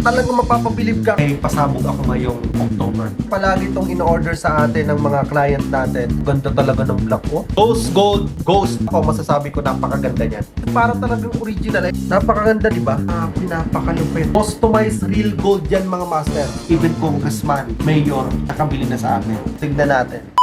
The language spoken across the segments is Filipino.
Talagang mapapabilib ka. Eh, pasabog ako ngayong October. Palagi itong in-order sa atin ng mga client natin. Ganda talaga ng black ko. Rose Gold Ghost. Ako masasabi ko napakaganda niyan. Para talagang original eh. Napakaganda, di ba? Pinapakalupit. Customized real gold yan mga master. Even congressman, mayor, nakabili na sa amin. Tignan natin.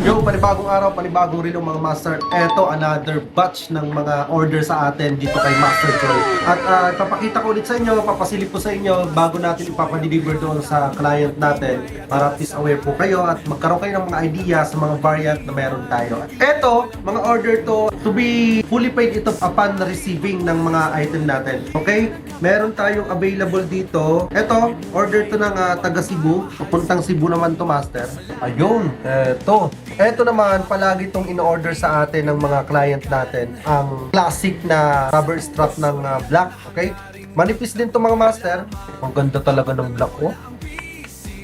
Yo, panibagong araw, panibagong relo mga master. Eto, another batch ng mga order sa atin dito kay Master Joy. At ipapakita ko ulit sa inyo, papasilip ko sa inyo bago natin ipapadeliver doon sa client natin para at least aware po kayo at magkaroon kayo ng mga idea sa mga variant na meron tayo. Eto, mga order to be fully paid ito upon receiving ng mga item natin. Okay? Meron tayong available dito. Eto, order to ng taga Cebu. Papuntang Cebu naman to master. Ayun, eto. Eto naman, palagi itong in-order sa atin ng mga client natin, ang classic na rubber strap ng black, okay? Manipis din to mga master. Ang ganda talaga ng black, oh.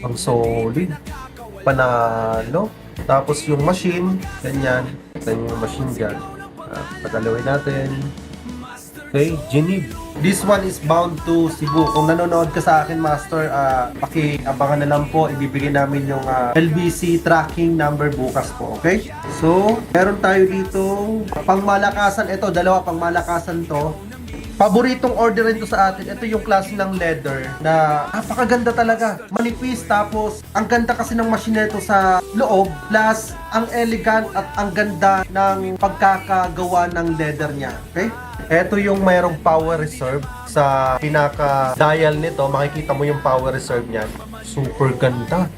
Ang solid. Panalo. Tapos yung machine, ganyan. Ganyan yung machine dyan. Pagalawin natin. Okay, Genib. This one is bound to Cebu. Kung nanonood ka sa akin, Master, paki-abangan na lang po. Ibibigay namin yung LBC tracking number bukas po, okay? So, meron tayo dito pangmalakasan. Ito, dalawa pangmalakasan to. Paboritong order rin to sa atin. Ito yung klase ng leather na napakaganda talaga. Manipis, tapos ang ganda kasi ng machine nito sa loob. Plus, ang elegant at ang ganda ng pagkakagawa ng leather niya. Okay? Ito yung mayroong power reserve sa pinaka-dial nito. Makikita mo yung power reserve niyan. Super ganda.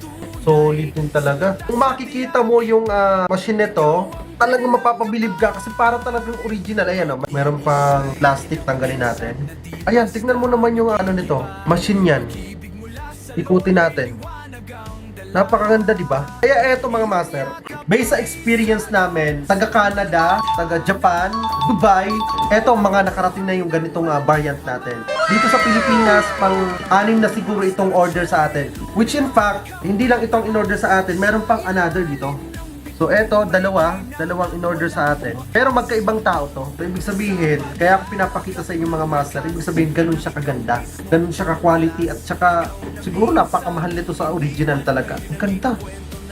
Solid din talaga. Kung makikita mo yung machine nito, talagang mapapabilib ka kasi para talagang original. Ayan, oh. Meron pang plastic, tanggalin natin. Ayan, tignan mo naman yung nito. Machine yan. Ikutin natin. Napakaganda, di ba? Kaya eto mga master, based sa experience namin, taga Canada, taga Japan, Dubai, eto mga nakarating na yung ganitong variant natin. Dito sa Pilipinas, pang-anim na siguro itong order sa atin. Which in fact, hindi lang itong in-order sa atin, meron pang another dito. So eto, dalawang in-order sa atin. Pero magkaibang tao to. So ibig sabihin, kaya ako pinapakita sa inyo mga master, ibig sabihin ganun siya kaganda, ganun siya ka-quality, at saka siguro napakamahal nito sa original talaga. Ang ganda.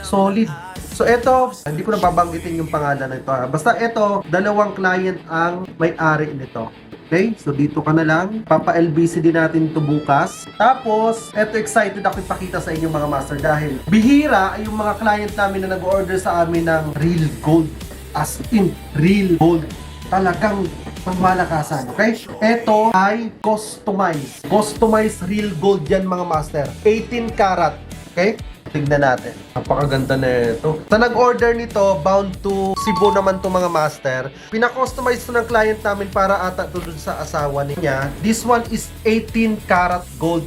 Solid. So eto, hindi ko na babanggitin yung pangalan nito. Basta eto, dalawang client ang may-ari nito. Okay? So dito ka na lang. Papa-LBC din natin ito bukas. Tapos, eto excited ako ipakita sa inyo mga master dahil bihira ay yung mga client namin na nag-order sa amin ng real gold. As in, real gold. Talagang pangmalakasan. Okay? Ito ay customized. Customized real gold yan mga master. 18 karat. Okay? Tignan natin. Napakaganda na ito. Sa nag-order nito, bound to Cebu naman to mga master. Pina-customize to ng client namin para ata to dun sa asawa niya. This one is 18 karat gold.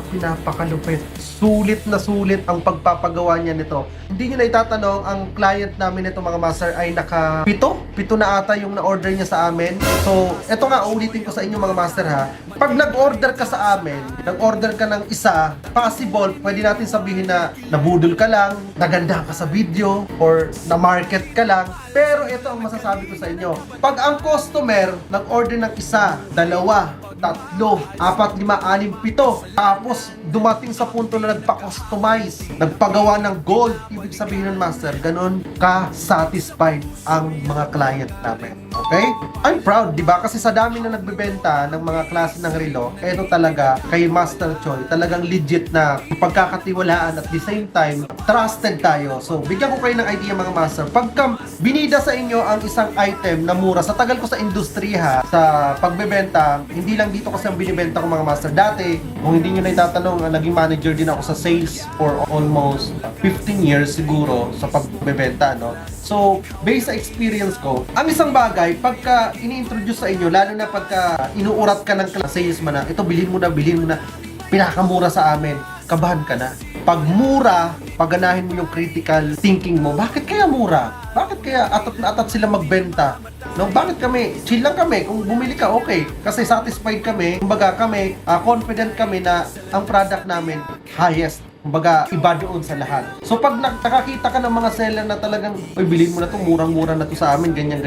Pinapakalupit. Sulit na sulit ang pagpapagawa niya nito. Hindi nyo na itatanong, ang client namin nito mga master ay pito na ata yung na-order niya sa amin. So, eto nga, ulitin ko sa inyo mga master ha. Pag nag-order ka sa amin, nag-order ka ng isa, possible, pwede natin sabihin na nabudol ka lang, naganda ka sa video, or na-market ka lang. Pero ito ang masasabi ko sa inyo. Pag ang customer nag-order ng isa, dalawa, tatlo, apat, lima, anim, pito, tapos dumating sa punto na nagpa-customize, nagpagawa ng gold, ibig sabihin nun master, ganun ka-satisfied ang mga client namin. Okay? I'm proud, di ba? Kasi sa dami na nagbebenta ng mga klase ng relo, ito talaga kay Master Choi, talagang legit na pagkakatiwalaan at the same time, trusted tayo. So, bigyan ko kayo ng idea mga master. Pagka binida sa inyo ang isang item na mura, sa tagal ko sa industriya, sa pagbebenta, hindi lang dito kasi ang binibenta ko mga master. Dati, kung hindi nyo na itatanong, naging manager din ako sa sales for almost 15 years siguro sa pagbebenta, no? So, based sa experience ko, ang isang bagay, pagka ini-introduce sa inyo, lalo na pagka inuurat ka ng salesman na, ito bilhin mo na, pinakamura sa amin, kabahan ka na. Pag mura, pagganahin mo yung critical thinking mo, bakit kaya mura? Bakit kaya atat na atat sila magbenta? No, bakit kami? Chill lang kami. Kung bumili ka, okay. Kasi satisfied kami. Kumbaga kami, confident kami na ang product namin highest Kumbaga, iba doon sa lahat. So pag nakakita ka ng mga seller na talagang, oy, bilhin mo na to, murang-mura na to sa amin, ganyan.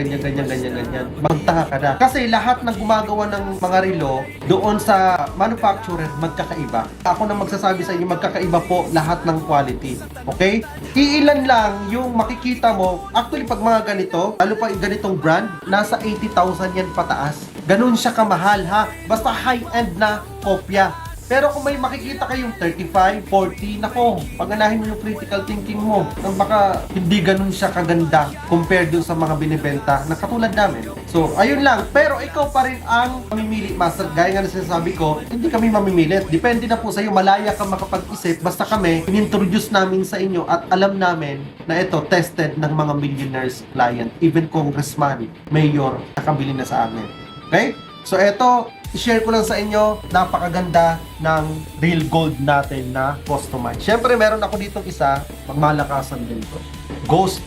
Magtaka ka na. Kasi lahat ng gumagawa ng mga relo, doon sa manufacturer, magkakaiba. Ako na magsasabi sa inyo, magkakaiba po lahat ng quality. Okay? Iilan lang yung makikita mo. Actually, pag mga ganito, lalo pa yung ganitong brand, nasa 80,000 yan pataas. Ganun siya kamahal, ha? Basta high-end na kopya. Pero kung may makikita kayong 35, 40, nako, paganahin mo yung critical thinking mo. Nang baka hindi ganun siya kaganda compared dun sa mga binibenta na katulad namin. So, ayun lang. Pero ikaw pa rin ang mamimili, master. Gaya nga na sinasabi ko, hindi kami mamimilit. Depende na po sa'yo. Malaya ka makapag-isip. Basta kami, in-introduce namin sa inyo at alam namin na ito, tested ng mga millionaires client. Even congressman, mayor, nakabili na sa amin. Okay? So, ito, i-share ko lang sa inyo, napakaganda ng real gold natin na customize. Siyempre, meron ako ditong isa, magmalakasan din to. Ghost.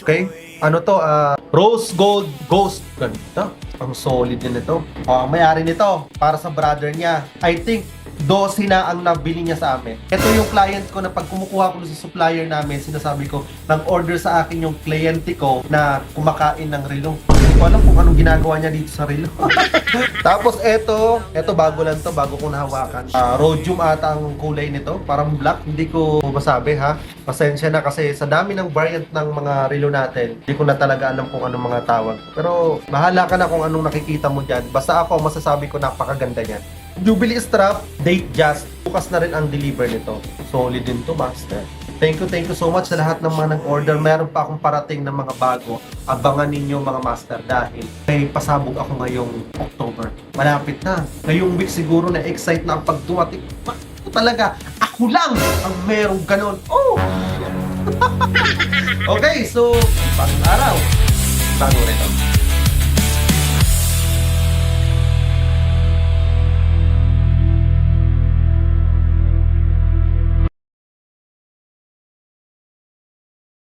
Okay? Ano to? Rose Gold Ghost. Ganda. Ang solid din ito. Ang may-ari nito, para sa brother niya. I think, 12 na ang nabili niya sa amin. Ito yung client ko na pag kumukuha ko sa supplier namin, sinasabi ko, nag-order sa akin yung kliyente ko na kumakain ng relo. Hindi ko alam kung anong ginagawa niya dito sa relo. Tapos ito bago lang to, bago ko nahawakan. Rhodium ata ang kulay nito, parang black, hindi ko masabi ha. Pasensya na kasi sa dami ng variant ng mga relo natin, hindi ko na talaga alam kung anong mga tawag. Pero bahala ka na kung anong nakikita mo dyan. Basta ako, masasabi ko napakaganda niyan. Jubilee strap, date just. Bukas na rin ang deliver nito. Solid din to, master. Thank you so much sa lahat ng mga nag-order. Meron pa akong parating ng mga bago. Abangan ninyo mga master dahil may pasabog ako ngayong October. Malapit na. Ngayong week siguro na excite na ang pagdumating. Talaga, ako lang ang merong ganon. Oh! Okay, so, bagong araw. Bago rin ako.